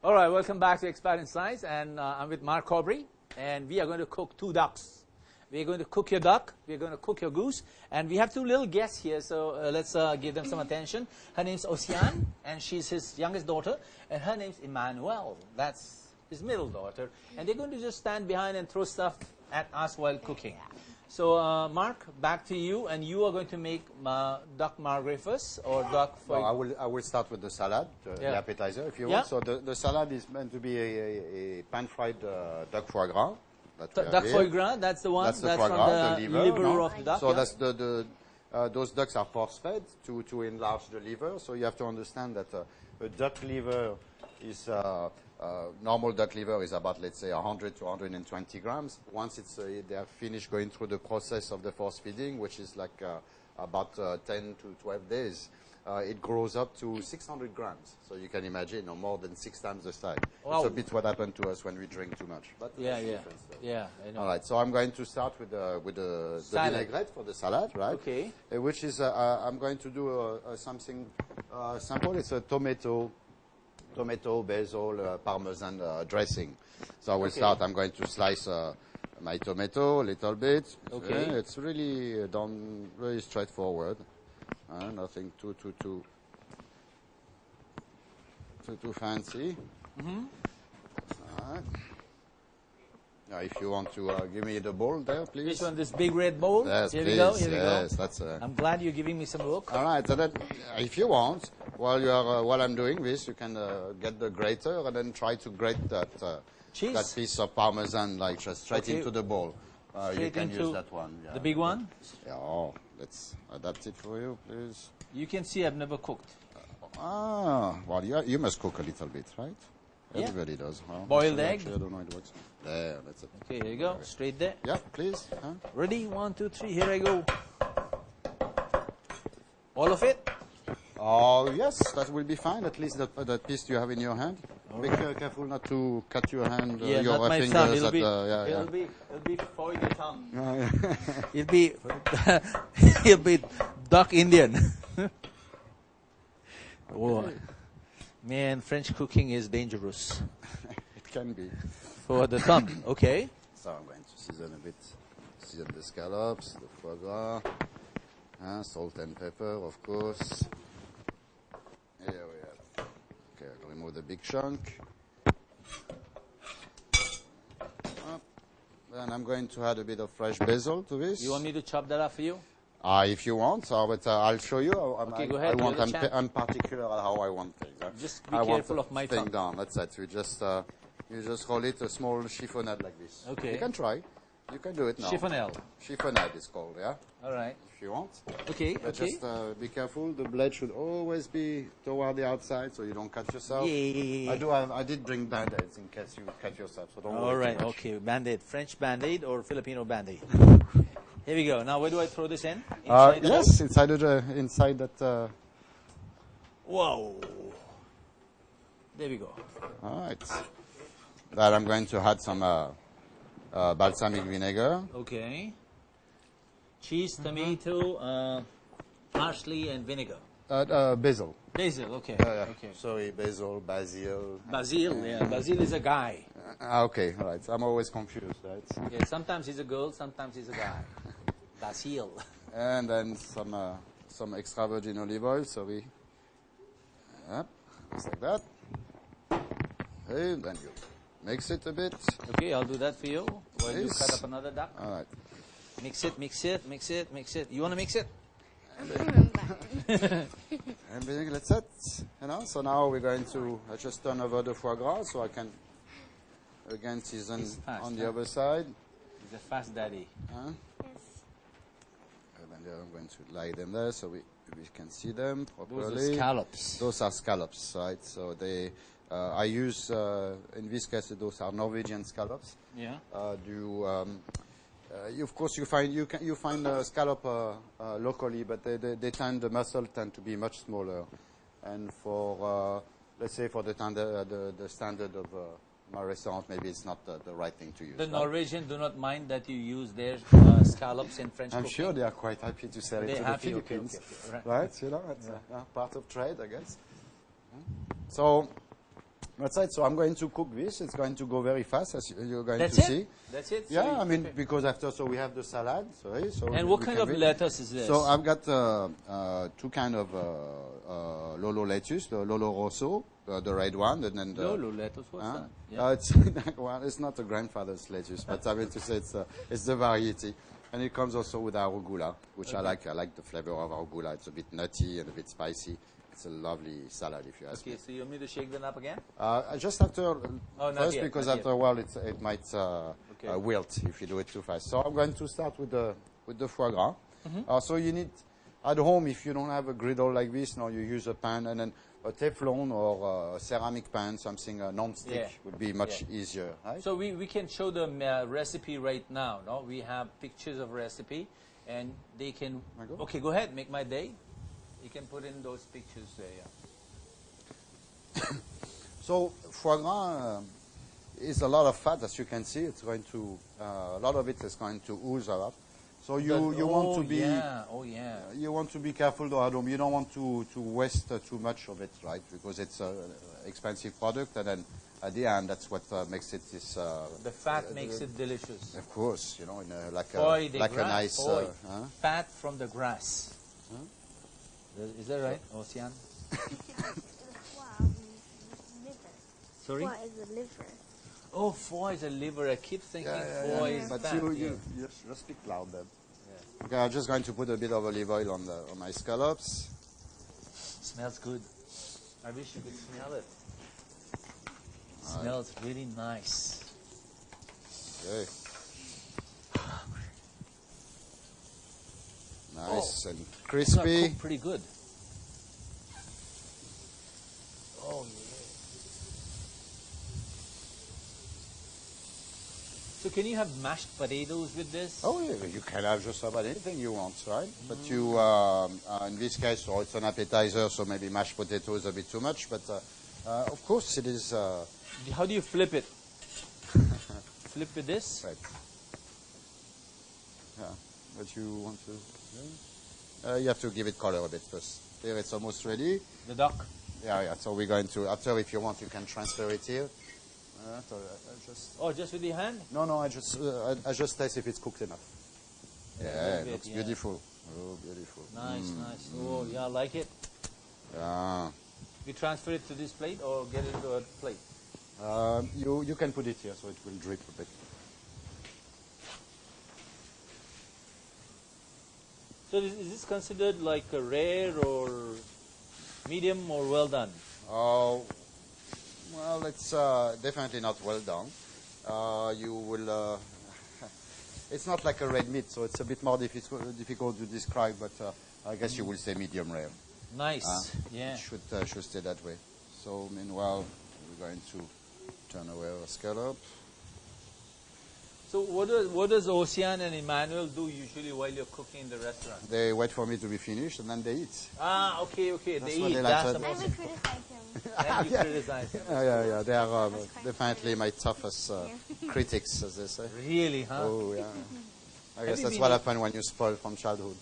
All right, welcome back to Expat in Science, and I'm with Mark Aubrey, and we are going to cook 2 ducks. We're going to cook your duck, we're going to cook your goose, and we have 2 little guests here, so let's give them some attention. Her name's Oceane, and she's his youngest daughter, and her name's Emmanuel. That's his middle daughter, and they're going to just stand behind and throw stuff at us while cooking. So, Mark, back to you, and you are going to make duck margret first, or duck for... Well, I will start with the salad, the appetizer, if you want. So the salad is meant to be a pan-fried duck foie gras. Duck foie gras, that's the one. That's from gras, the liver of the duck. So that's those ducks are force-fed to enlarge the liver. So you have to understand that a duck liver is... normal duck liver is about, let's say, 100 to 120 grams. Once they are finished going through the process of the force feeding, which is like about 10 to 12 days, it grows up to 600 grams. So you can imagine, more than 6 times the size. Wow. It's a bit what happened to us when we drink too much. But yeah, I know. All right, so I'm going to start with the vinaigrette for the salad, right? Okay. Which is, I'm going to do something simple. It's a tomato, basil, parmesan dressing. So I will start. I'm going to slice my tomato a little bit. Okay. It's really done very straightforward. Nothing too fancy. Mm-hmm. All right. Now, if you want to give me the bowl there, please. Which one? This big red bowl? Yes, here please. We go. Here yes, we go. That's. I'm glad you're giving me some look. All right. So that, if you want, while I'm doing this, you can get the grater and then try to grate that piece of parmesan, like just straight into the bowl. You can use that one. Yeah. The big one? Yeah. Let's adapt it for you, please. You can see I've never cooked. Well, you must cook a little bit, right? Yeah. Everybody does. Huh? Boiled egg? Actually, I don't know how it works. There, that's it. Okay, here you go. Right. Straight there. Yeah, please. Huh? Ready? 1, 2, 3. Here I go. All of it? Oh, yes, that will be fine. At least that piece you have in your hand. Be careful not to cut your hand, your not my fingers. thumb. It'll be for your thumb. It'll be duck Indian. Oh, man, French cooking is dangerous. It can be. For the thumb, okay. So I'm going to season a bit. Season the scallops, the foie gras, salt and pepper, of course. Here we have. Okay, I'll remove the big chunk. Then I'm going to add a bit of fresh basil to this. You want me to chop that up for you? If you want, but I'll show you. Okay, go ahead. I'm particular on how I want things. Just be careful of my tongue. Down. That's it. You just hold it a small chiffonade like this. Okay. You can try. You can do it now. Chiffonade. Chiffonade is called, yeah? All right. If you want. Okay, But just be careful. The blade should always be toward the outside so you don't cut yourself. Yeah. I did bring Band-Aids in case you cut yourself, so don't worry. All right, okay. Band-Aid. French Band-Aid or Filipino Band-Aid? Here we go. Now, where do I throw this in? Yes, inside that... Whoa. There we go. All right. Then I'm going to add some balsamic vinegar. Okay. Cheese, tomato, parsley, and vinegar. Basil. Basil, okay. Okay. Sorry, basil. Basil, yeah. Basil is a guy. Okay, all right. I'm always confused, right? Yeah, sometimes he's a girl, sometimes he's a guy. Basil. And then some extra virgin olive oil, sorry. Yep, just like that. And then you mix it a bit. Okay, I'll do that for you. While you cut up another duck. All right. Mix it, mix it, mix it, mix it. You want to mix it? Everything, that's it. So now we're going to just turn over the foie gras so I can again season on the other side. He's a fast daddy. Yes. And then I'm going to lay them there so we can see them properly. Those are scallops. Those are scallops, right? So I use, in this case, those are Norwegian scallops. Yeah. Of course, you find scallop locally, but the muscle tend to be much smaller. And for let's say for the standard of my restaurant, maybe it's not the right thing to use. The Norwegian do not mind that you use their scallops in French cooking. I'm sure they are quite happy to sell it to the Philippines, okay. right? It's part of trade, I guess. So That's it. So I'm going to cook this. It's going to go very fast, as you're going That's to it? see. That's it? So Yeah, you I mean, prepare- because after, so we have the salad. Sorry, so And we what can kind of read. lettuce is this? So I've got two kind of Lolo lettuce, the Lolo Rosso, the red one, and then the Lolo lettuce, what's Huh? that? Yeah. It's well, it's not a grandfather's lettuce, but I mean to say it's the variety, and it comes also with arugula, which I like. I like the flavor of arugula. It's a bit nutty and a bit spicy. It's a lovely salad, if you ask Okay, me. so you want me to shake them up again? Just after Oh, not first, yet, because not after yet. a while it might Okay. wilt if you do it too fast. So I'm going to start with the foie gras. Mm-hmm. So you need at home, if you don't have a griddle like this, no, you use a pan, and then a Teflon or a ceramic pan, something non-stick Yeah. would be much easier, right? So we can show them recipe right now, no? We have pictures of recipe, and they can... I go? Okay, go ahead, make my day. You can put in those pictures there, yeah. So foie gras is a lot of fat, as you can see. It's going to a lot of it is going to ooze a lot. So you want to be you want to be careful though at home. You don't want to waste too much of it, right? Because it's an expensive product, and then at the end, that's what makes it this. The fat makes it delicious. Of course, you know, in a, like Foie a de like a grass, nice. foie. Huh? Fat from the grass. Huh? Is that right, Ocean? Foie means liver. Sorry? Foie is the liver. Oh, foie is a liver. I keep thinking foie is But fat. you just speak loud then. Okay, I'm just going to put a bit of olive oil on my scallops. Smells good. I wish you could smell it. Smells really nice. Okay. Nice and It's not crispy. cooked pretty good. Oh, yeah. So can you have mashed potatoes with this? Oh, yeah, you can have just about anything you want, right? But you, in this case, it's an appetizer, so maybe mashed potato is a bit too much. But of course, it is. How do you flip it? Flip with this? Right. Yeah, but you want to. Yeah? You have to give it color a bit first. Here, it's almost ready. The duck. Yeah. So we're going to. After, if you want, you can transfer it here. So just. Oh, just with your hand? No. I just test if it's cooked enough. a Yeah, little it bit, looks yeah. beautiful. Oh, beautiful. Nice. Oh, yeah, I like it. Yeah. We transfer it to this plate or get it to a plate? You can put it here, so it will drip a bit. So is this considered like a rare or medium or well done? Oh, well, it's definitely not well done. You will. It's not like a red meat, so it's a bit more difficult to describe. But I guess you will say medium rare. Nice. Yeah. It should stay that way. So meanwhile, we're going to turn away our scallop. So what does Ocean and Emmanuel do usually while you're cooking in the restaurant? They wait for me to be finished, and then they eat. Ah, okay. That's They what eat. they like That's to- the I most would criticize him. and you criticize him. Yeah. They are definitely my toughest critics, as they say. Really, huh? Oh, yeah. I guess you that's been what eat- happened when you spoil from childhood.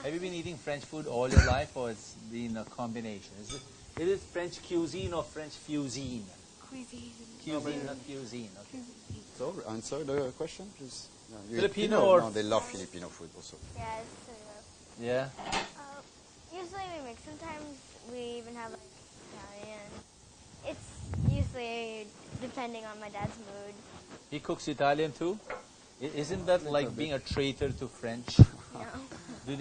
Have you been eating French food all your life, or it's been a combination? Is it French cuisine or French fusion? Cuisine. Cuisine, not cuisine. Okay. So, answer the question, please. No, you eat Filipino Filipino? or- No, they love Filipino food also. Yes. So, Yeah. usually we mix. Sometimes we even have like Italian. It's usually depending on my dad's mood. He cooks Italian too. Isn't that like being a traitor to French? You know. Do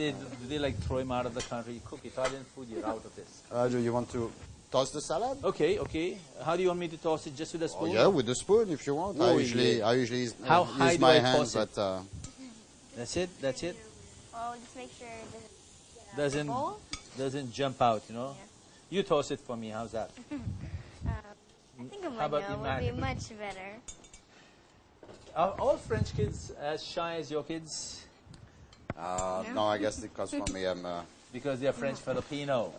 they like throw him out of the country? You cook Italian food, you're out of this. Do you want to toss the salad? Okay. How do you want me to toss it? Just with a Oh, spoon? yeah, with the spoon if you want. Oh, I usually use How high use do my I hands, toss it? but That's it. Well, just make sure it doesn't get out of the bowl. Doesn't jump out, you know. Yeah. You toss it for me. How's that? I think How Emmanuel about would be Emmanuel? much better. Are all French kids as shy as your kids? no, I guess because for me I'm Because they're French Filipino.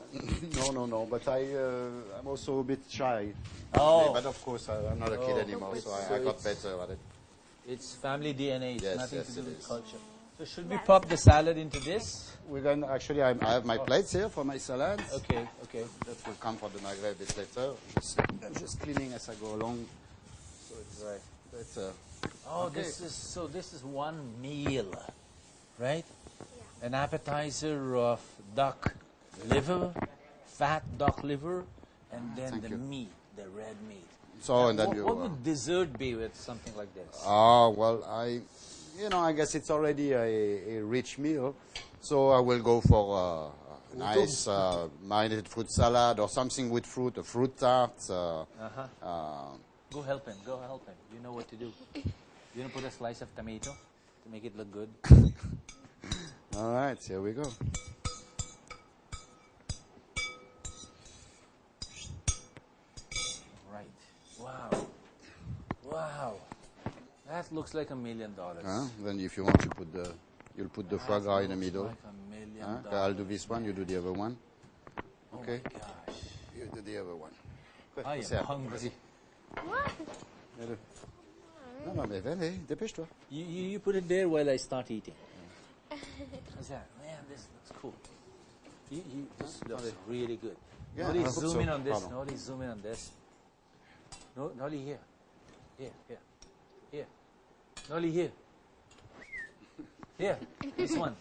no, but I'm also a bit shy. Oh, But of course I'm not a kid Oh. anymore, so So I got it's- better at it. it's family DNA. It's Yes, nothing yes, to do it with is. culture. So should we pop the salad into this? We're going to, actually, I have my plates here for my salads. Okay, okay. That will come for the magret a bit later. I'm just cleaning as I go along. So it's, it's Oh, okay. this is one meal, right? Yeah. An appetizer of duck liver, fat duck liver, and then Thank the you. meat, the red meat. So, and then what, you. what would dessert be with something like this? Well, I guess it's already a rich meal. So I will go for a nice marinated fruit salad or something with fruit, a fruit tart. Go help him. Go help him. You know what to do. You want to put a slice of tomato to make it look good? All right, here we go. Right. Wow. Wow. That looks like $1 million. Then if you want, you'll put the foie gras in the middle. Like $1 million. Okay, I'll do this one. You do the other one. Okay. Oh my gosh. You do the other one. I am hungry. Vas-y. What? Fais-le. Non, mais venez, dépêche-toi. You put it there while I start eating. How's that? Man, this looks cool. This looks really good. Yeah, Noli, I hope zoom so. in on this. Pardon. Noli, zoom in on this. No, Noli, here. Here. Here. Noli, here. Here. This one.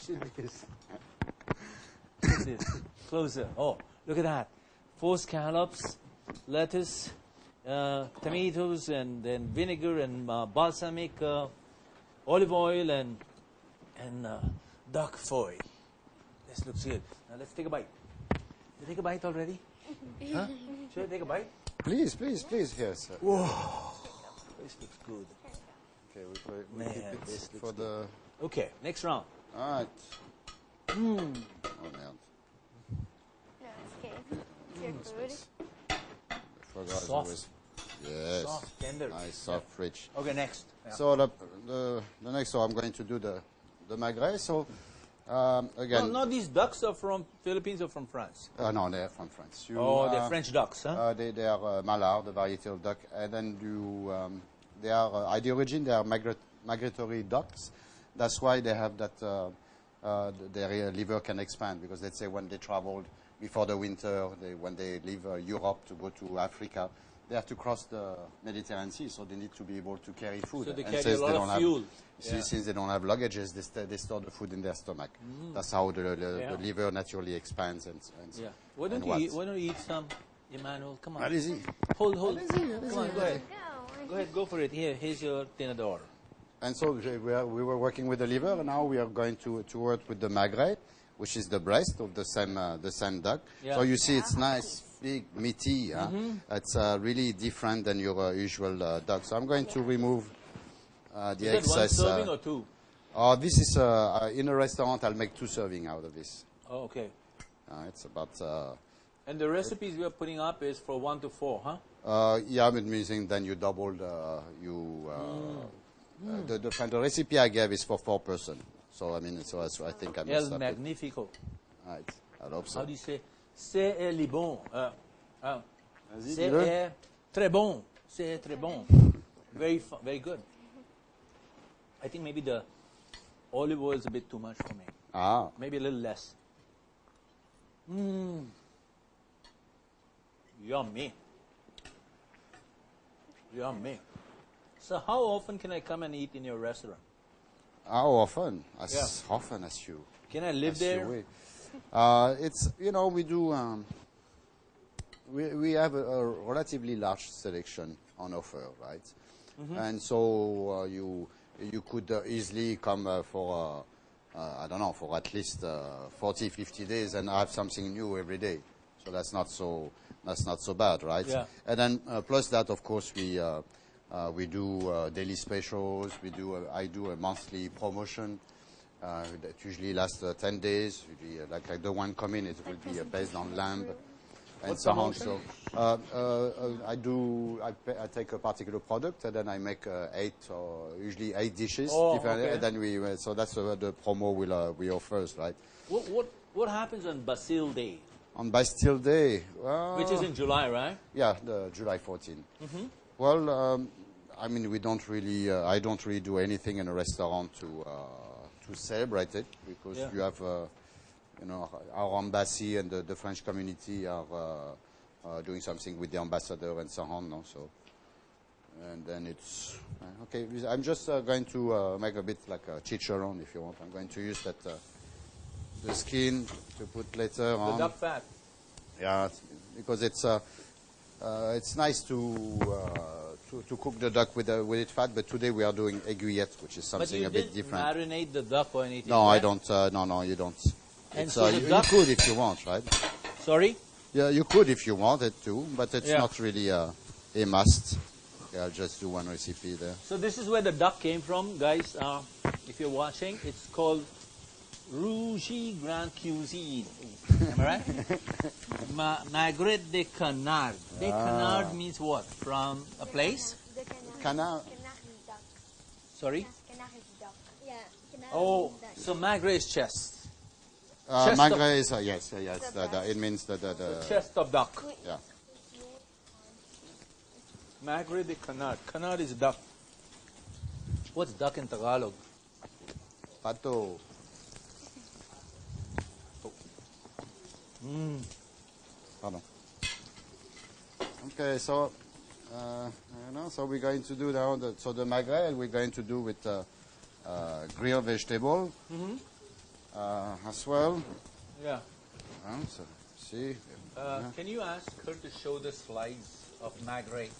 Shoot this. Shoot this. Closer. Oh, look at that. 4 scallops, lettuce, tomatoes, and then vinegar and balsamic olive oil and duck foy. This looks good. Now let's take a bite. You take a bite already? Huh? Should I take a bite? Please, yes. Whoa. This looks good. Okay, we Man, keep it this looks for the. Okay, next round. All right. Oh, man. No, it's okay. It's your food. Foie gras is Soft. always. Yes. Soft, tender. Nice, soft, rich. Okay, next. Yeah. So the next, so I'm going to do the magret. So again, No, these ducks are from Philippines or from France? no, they're from France. They're French ducks, huh? They are Mallard, the variety of duck, and then they are at the origin they are migratory ducks. That's why they have that their liver can expand, because let's say when they traveled before the winter, when they leave Europe to go to Africa, they have to cross the Mediterranean Sea, so they need to be able to carry food. So they And carry since a lot they of don't have- fuel. Since they don't have luggages, they store the food in their stomach. That's how the liver naturally expands and Yeah. Why don't you eat some, Emmanuel? Come on. Allez-y. Hold. Come on, go ahead. Go. Go ahead, go for it. Here's your tenedor. And so we were working with the liver, and now we are going to work with the magret, which is the breast of the same duck. Yeah. So you see it's nice, big, meaty. It's really different than your usual duck. So I'm going to remove the Is that one excess. serving or 2? This is in a restaurant. I'll make 2 servings out of this. Oh, okay. It's about. And the recipes we are putting up is for 1 to 4, huh? Yeah, I'm using then you double the recipe I gave is for 4 person. So I mean, I think I El messed up. Magnifico. Right. I hope so. How do you say? C'est li bon. Vas-y, C'est dis-le. très bon. C'est très bon. Very good. I think maybe the olive oil is a bit too much for me. Maybe a little less. Yummy. So how often can I come and eat in your restaurant? How often? As often as you. Can I live as you there? will. It's we do. We have a relatively large selection on offer, right? And so you could easily come for I don't know, for at least 40, 50 days and have something new every day. So that's not so bad, right? Yeah. And then plus that, of course, we do daily specials. I do a monthly promotion that usually lasts 10 days. Usually, like the one coming, it will be based on lamb. And What so on. promotion? So I take a particular product and then I make usually 8 dishes. Oh, different, okay. And then so that's the promo we offer, right? What happens on Bastille Day? On Bastille Day, Which is in July, right? yeah, the July 14. Well, I mean, we don't really. I don't really do anything in a restaurant to celebrate it because Yeah. you have, you know, our embassy and the French community are doing something with the ambassador and so on. No? So, and then it's okay. I'm just going to make a bit like a chicharron, if you want. I'm going to use that the skin to put later The on. duck fat. Yeah, because it's nice to cook the duck with it fat, but today we are doing aiguillette, which is But something you a bit didn't different. marinate the duck or anything. No, I right? don't. No, you don't. And It's, so the you duck- could if you want, right? Sorry? Yeah, you could if you wanted to, but it's Yeah. not really a must. Okay, I'll just do one recipe there. So this is where the duck came from, guys. If you're watching, it's called Rougy Grand Cuisine. Am I right? Magret de Canard. De Canard means what? From a place? The Canard. Canary duck. Sorry? Canary duck. Yeah. Canary Oh, duck. so magret is chest. Chest of- Magret is yes. The It means the Chest of duck. yeah. Magret de Canard. Canard is duck. What's duck in Tagalog? Pato. Pardon. Okay, so so we're going to do now the magret we're going to do with grilled vegetable as well. Yeah. So see, Can you ask her to show the slides of magret?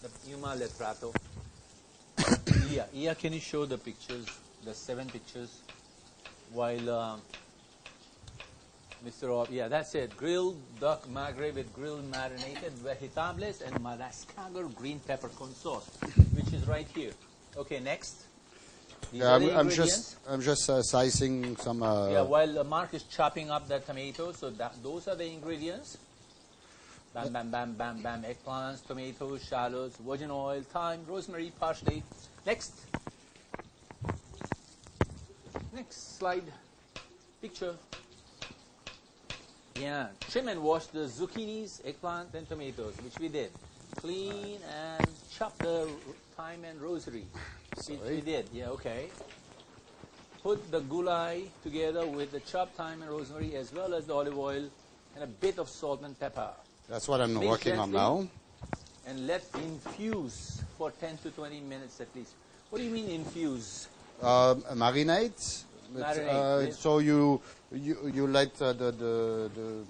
The Yuma Letrato. Ia, can you show the pictures, the 7 pictures? While Mr. Rob, yeah, that's it. Grilled duck magret with grilled marinated vegetables and Madagascar green peppercorn sauce, which is right here. Okay, next. These yeah, are the I'm ingredients. just slicing some. Yeah, while Mark is chopping up the tomatoes, so those are the ingredients. Bam, bam, bam, bam, bam. Eggplants, tomatoes, shallots, virgin oil, thyme, rosemary, parsley. Next. Next slide. Picture. Yeah. Trim and wash the zucchinis, eggplant, and tomatoes, which we did. Clean and chop the thyme and rosemary, which we did. Yeah, okay. Put the gulai together with the chopped thyme and rosemary, as well as the olive oil and a bit of salt and pepper. That's what I'm Mix working on gently now. And let infuse for 10 to 20 minutes at least. What do you mean infuse? Marinate. Marinate, yes. So you let the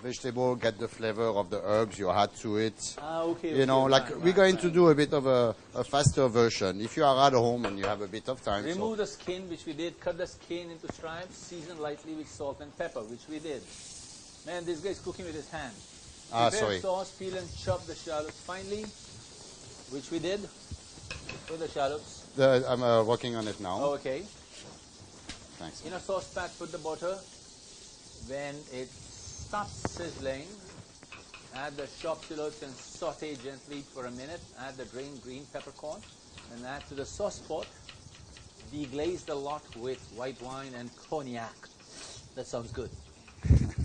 vegetable get the flavor of the herbs you add to it. Okay. You know, okay, like fine, we're going fine. to do a bit of a faster version. If you are at home and you have a bit of time. Remove the skin, which we did. Cut the skin into stripes. Season lightly with salt and pepper, which we did. Man, this guy is cooking with his hand. Prepare Sorry. sauce, peel and chop the shallots finely, which we did. With the shallots. I'm working on it now. Oh, okay. Thanks. In a saucepan, put the butter. When it stops sizzling, add the chopped shallots and saute gently for a minute. Add the drained green peppercorn and add to the sauce pot. Deglaze the lot with white wine and cognac. That sounds good.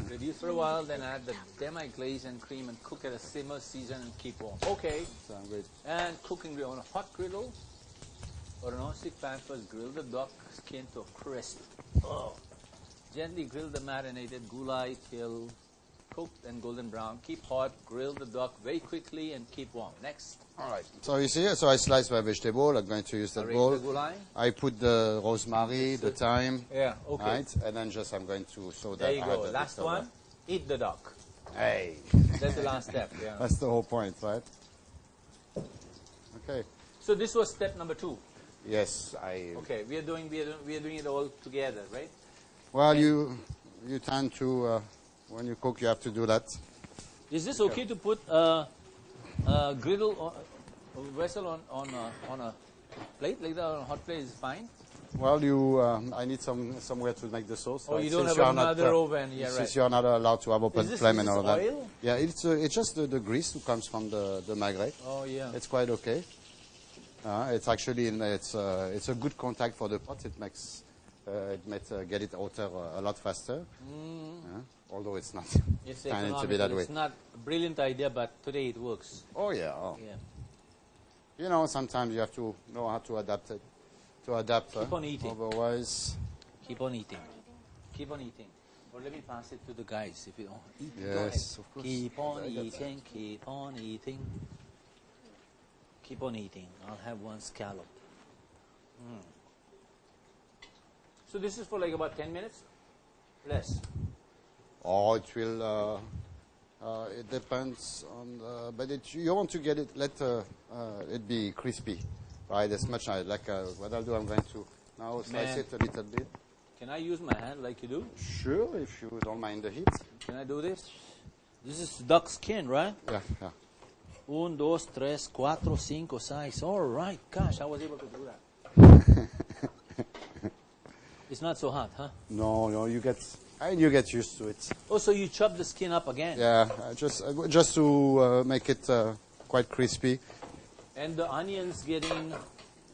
Reduce for a while, then add the demi-glaze and cream and cook at a simmer, season and keep warm. Okay. Sound good. And cooking on a hot griddle or a non-stick pan first, grill the duck skin to a crisp. Oh. Gently grill the marinated gulai till cooked and golden brown. Keep hot, grill the duck very quickly and keep warm. Next. All right. So you see, so I slice my vegetable. I'm going to use that Arrange bowl. the gulai. I put the rosemary, the thyme. Yeah, okay. Right, and then just I'm going to so that There you I go. have that Last bit of one, eat the duck. Hey, That's the last step. Yeah. that's the whole point, right? Okay. So this was step number 2. Yes, I. Okay, we are doing it all together, right? Well, you tend to when you cook, you have to do that. Is this okay to put a griddle or a vessel on a plate like that? On a hot plate is fine. Well, I need somewhere to make the sauce. Oh, right? you don't Since have you are not, another oven. Yeah, Since right. you are not allowed to have open Is this flame and all that. oil? Yeah, it's just the grease that comes from the magret. Oh yeah. It's quite okay. It's actually it's a good contact for the pot. It makes get it hotter a lot faster. Although it's not. It's kind of to economical. be that way. It's not a brilliant idea, but today it works. Oh yeah. Oh. Yeah. You know, sometimes you have to know how to adapt it. To adapt. Keep on eating. Otherwise, Keep on eating. Keep on eating. Or let me pass it to the guys if you don't eat. Go yes, ahead. of course. Keep on I got eating. Keep on eating. Keep on eating. I'll have one scallop. So this is for like about 10 minutes? Less. Or it will. It depends on. But you want to get it. Let it be crispy, right? As much as like what I'll do. I'm going to now slice Man. it a little bit. Can I use my hand like you do? Sure, if you don't mind the heat. Can I do this? This is duck skin, right? Yeah, yeah. 1, 2, 3, 4, 5, 6. All right. Gosh, I was able to do that. It's not so hot, huh? No, you get used to it. Oh, so you chop the skin up again. Yeah, just to make it quite crispy. And the onions getting...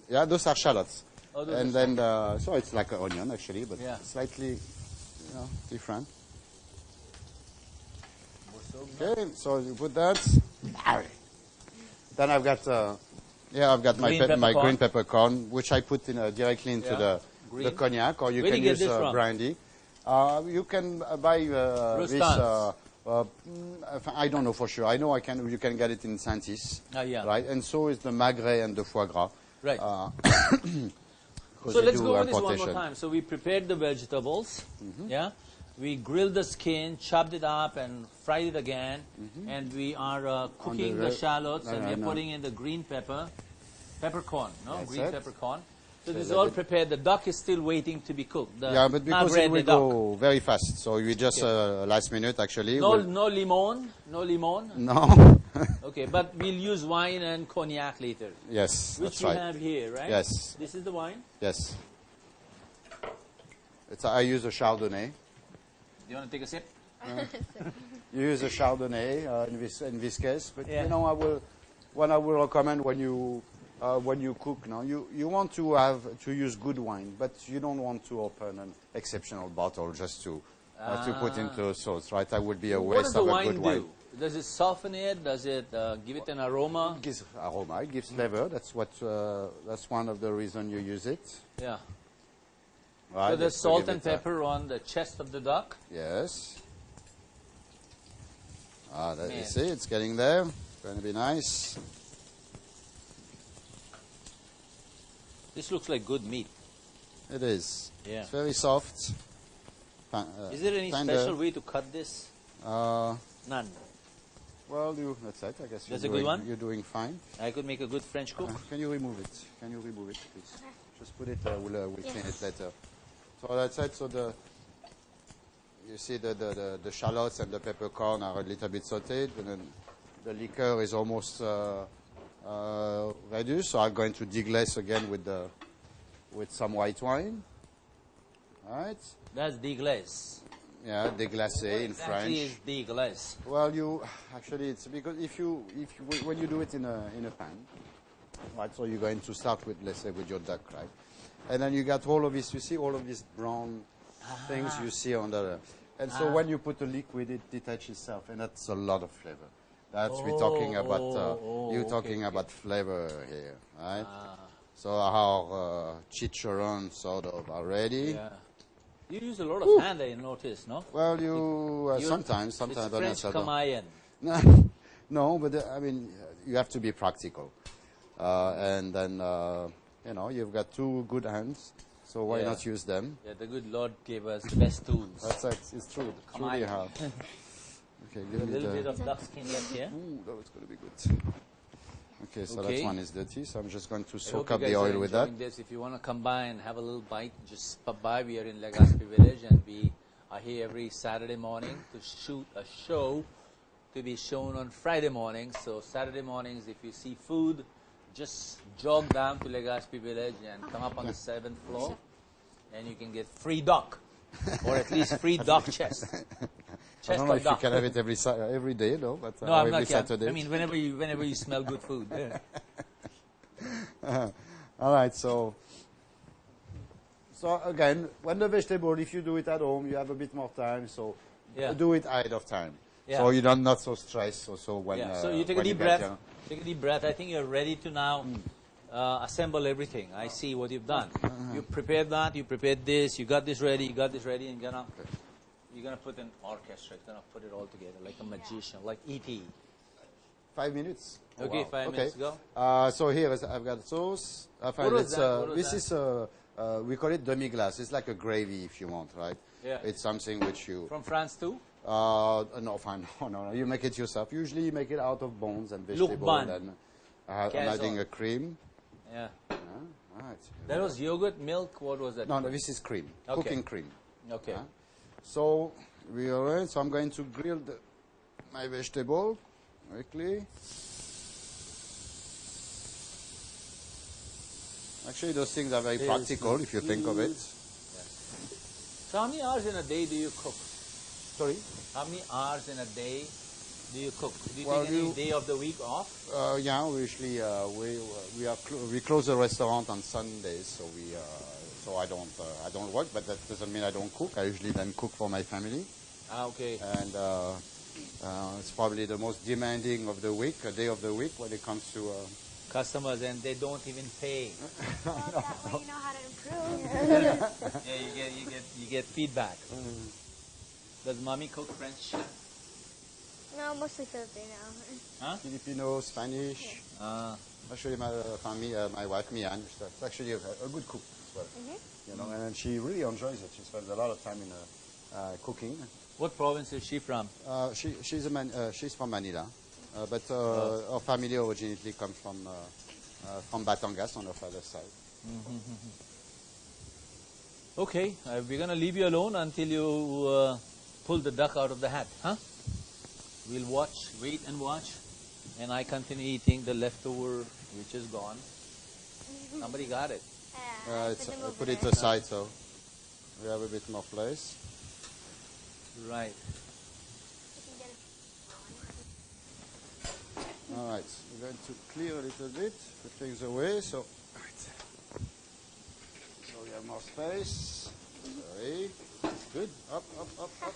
Yeah, those are shallots. Oh, those And are then, so it's like an onion actually, but Yeah. slightly, different. so Okay, so you put that. Then I've got, I've got Green my peppercorn. green peppercorn, which I put in directly into Yeah. the Green. cognac, or you Where do can you get use this from? brandy. You can buy this. Rustans. I don't know for sure. I know you can get it in Santis, yeah. right? And so is the magret and the foie gras. Right. 'Cause So they let's do go over this one more importation. time. So we prepared the vegetables. Mm-hmm. Yeah. We grilled the skin, chopped it up, and fried it again. And we are cooking the red- shallots, and we're no. putting in the green peppercorn. No, That's green it. peppercorn. So So this is let all it- prepared. The duck is still waiting to be cooked. The Yeah, but because magret it and will the duck. go very fast, so we just last minute actually. No, we'll- no limon, no limon. No. Okay, but we'll use wine and cognac later, Yes, which that's we right. have here, right? Yes. This is the wine. Yes. I use a Chardonnay. Do you want to take a sip? You use a Chardonnay in this case, but Yeah. I will recommend when you cook. Now you want to use good wine, but you don't want to open an exceptional bottle just to put into sauce, right? That would be a What does waste the of a wine good do? wine. Does it soften it? Does it give it an aroma? It gives aroma. It gives flavor. That's one of the reasons you use it. Yeah. Right? So there's Just to salt give and it a- pepper on the chest of the duck. Yes. You Man. see, it's getting there. Going to be nice. This looks like good meat. It is. Yeah. It's very soft. Is there any tender. special way to cut this? None. Well, that's it. I guess That's a good one? You're doing fine. I could make a good French cook. Can you remove it? Please? Just put it. We'll clean it later. So that's it. So you see the shallots and the peppercorn are a little bit sautéed, and then the liquor is almost reduced. So I'm going to deglaze again with some white wine. All right. That's déglace. Yeah, déglacé in Actually, French. is déglace. Well, it's because when you do it in a pan, right? So you're going to start with, let's say, with your duck, right? And then you got all of this. You see all of these brown things you see on the, and so when you put the liquid, it detaches itself, and that's a lot of flavor. That's we're talking about. You're talking about flavor here, right? So our chicharron sort of are ready. Yeah. You use a lot of hand, I noticed, no? Well, you You- sometimes It's don't French necessarily. Camayen. No, but I mean, you have to be practical. And then, you've got two good hands, so why Yeah. not use them? Yeah, the good Lord gave us the best tools. That's it. It's true. Come Truly on. have. Okay, A give me little bit the. of duck skin left here. Ooh, that was going to be good. Okay, so Okay. that one is dirty, so I'm just going to I soak hope you up the guys are oil with that. enjoying this. If you want to come by and have a little bite, just stop by. We are in Legazpi Village, and we are here every Saturday morning to shoot a show to be shown on Friday mornings. So Saturday mornings, if you see food, just jog down to Legazpi Village and come up on the 7th floor, and you can get free duck, or at least free duck chest. I Chest don't know of if you duck. can have it every day, no, but No, I'm every not. Yeah, Saturday. I mean, whenever you smell good food. Yeah. All right, so again, when the vegetable, if you do it at home, you have a bit more time, so Yeah. do it ahead of time. Yeah. So you're not so stressed. So when Yeah. So you take a when deep get breath. there- Take a deep breath. I think you're ready to now assemble everything. I see what you've done. You prepared that. You prepared this. You got this ready. You got this ready, and you're gonna put an orchestra. You're gonna put it all together like a magician, like E.T. 5 minutes. Oh, Okay, wow. 5 minutes, go. So here I've got sauce. What was that? What was This that? is we call it demi-glace. It's like a gravy if you want, right? Yeah. It's something which you From France too. no, fine, no. You make it yourself. Usually you make it out of bones and vegetables. Ban. And I'm Quinze adding ans. a cream. Yeah. Right. That was yogurt, milk. What was that? No, this is cream. Okay. Cooking cream. Okay. So we are ready. So I'm going to grill my vegetable quickly. Actually, those things are very Yes, practical if you think of it. So how many hours in a day do you cook? Sorry? How many hours in a day do you cook? Do you Well, take any you- day of the week off? Yeah, we usually we close the restaurant on Sundays, so so I don't work, but that doesn't mean I don't cook. I usually then cook for my family, Okay. and it's probably the most demanding of the week, a day of the week when it comes to. Customers, and they don't even pay. Well, that way you know how to improve. Yeah, you get feedback. Does mommy cook French? No, mostly Filipino. Huh? Filipino, Spanish. Actually, my family, my wife Mian, she's actually a good cook as well. You know, and she really enjoys it. She spends a lot of time in cooking. What province is she from? She's from Manila, but her family originally comes from Batangas on her father's side. Okay, we're gonna leave you alone until you pull the duck out of the hat, huh? We'll wait and watch, and I continue eating the leftover, which is gone. Somebody got it. I Put it aside so we have a bit more place. Right. All right, we're going to clear a little bit, put things away. So we have more space. Sorry. Good. Up.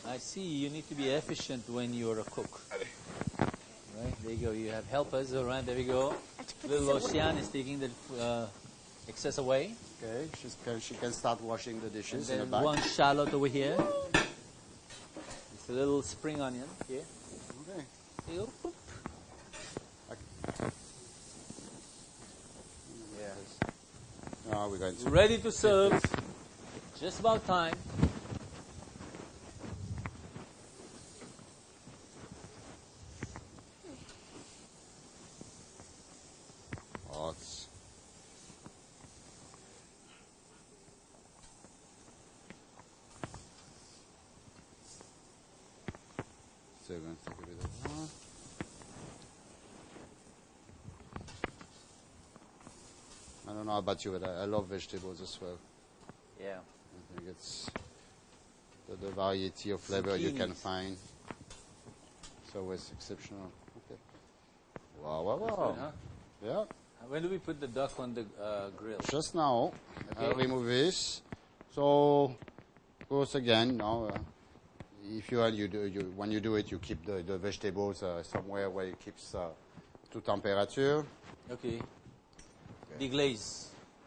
I see you need to be efficient when you're a cook. Right, there you go. You have helpers. All right, there we go. Little Ocean is taking the excess away. Okay, she can start washing the dishes in the Then back. one shallot over here. It's a little spring onion here. Okay. There you go. Yes. Now we're going to. Ready to serve. Just about time. Hot. So we're going to take a bit of that. I don't know about you, but I love vegetables as well. Yeah. I think it's the variety of flavor you can Zucchinis. find. It's always exceptional. Okay. Wow. Good, huh? Yeah. When do we put the duck on the grill? Just now, Okay. I'll remove this. So, of course, again, now, if when you do it, you keep the vegetables somewhere where it keeps to temperature. Okay. Deglaze.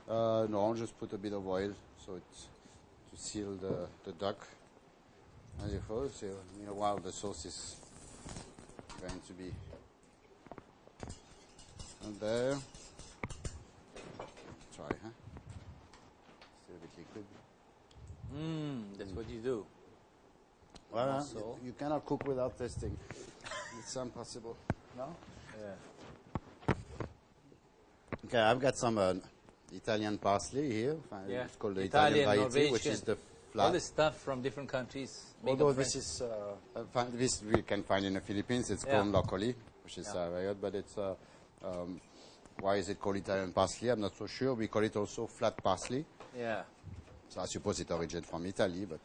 No, just put a bit of oil so it's to seal the duck. As you follow, so in a while the sauce is going to be on there. Try, huh? Still a bit liquid. That's what you do. Well, Also- you cannot cook without testing. It's impossible. No? Yeah. Okay, I've got some Italian parsley here. Yeah. It's called the Italian, Italian variety, which Norwegian. is the All flat. this stuff from different countries. make Although them this French. is this we can find in the Philippines, it's Yeah. grown locally, which is Yeah. very good. But it's why is it called Italian parsley? I'm not so sure. We call it also flat parsley. Yeah. So I suppose it originates from Italy, but.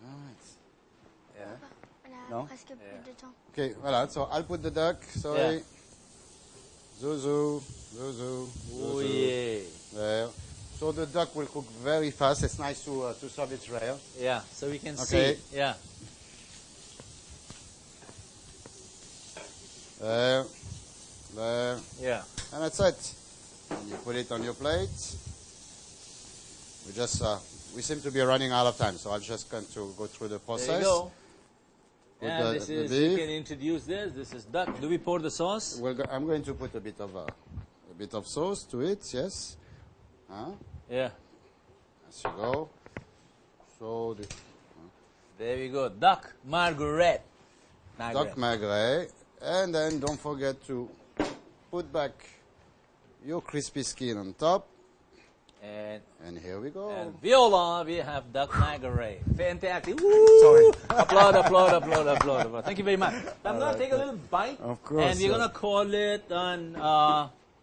All right. Yeah. No? Presque plus de temps. Okay, voilà. So I'll put the duck. Sorry. Yeah. Zuzu. Oh yeah. There. So the duck will cook very fast. It's nice to serve it rare. Yeah, so we can Okay. see. Yeah. There, there, Yeah. and that's it. And you put it on your plate. We seem to be running out of time, so I'll just going to go through the process. There you go. Put And the- this the is, you beef. can introduce this. This is duck. Do we pour the sauce? I'm going to put a bit of sauce to it. Yes. Yeah. As you go. So the There we go. Duck Margaret. duck magret, and then don't forget to put back your crispy skin on top. And here we go. voila, we have duck Margaret. Fantastic. Woo! Sorry. Applaud, applaud, applaud, applaud, applaud. Thank you very much. I'm going to take a little bite. Of course, And we're yeah. going to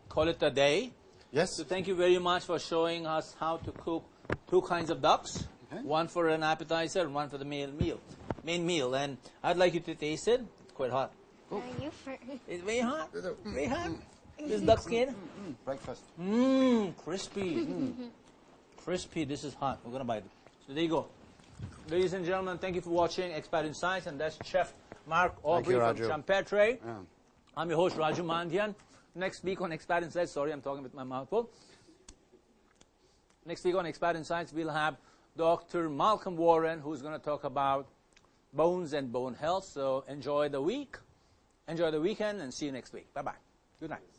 call it a day. Yes. So thank you very much for showing us how to cook two kinds of ducks. Okay. One for an appetizer and one for the main meal. And I'd like you to taste it. It's quite hot. You first. It's very hot. Very hot. This duck skin. Breakfast. Crispy. Crispy. This is hot. We're going to bite it. So there you go. Ladies and gentlemen, thank you for watching Expat Insights. And that's Chef Mark Aubrey you, from Raju. Champetre. Yeah. I'm your host, Raju Mandian. Next week on Expat Insights, sorry, I'm talking with my mouth full. Next week on Expat Insights, we'll have Dr. Malcolm Warren, who's going to talk about bones and bone health. So enjoy the week, enjoy the weekend, and see you next week. Bye-bye. Good night.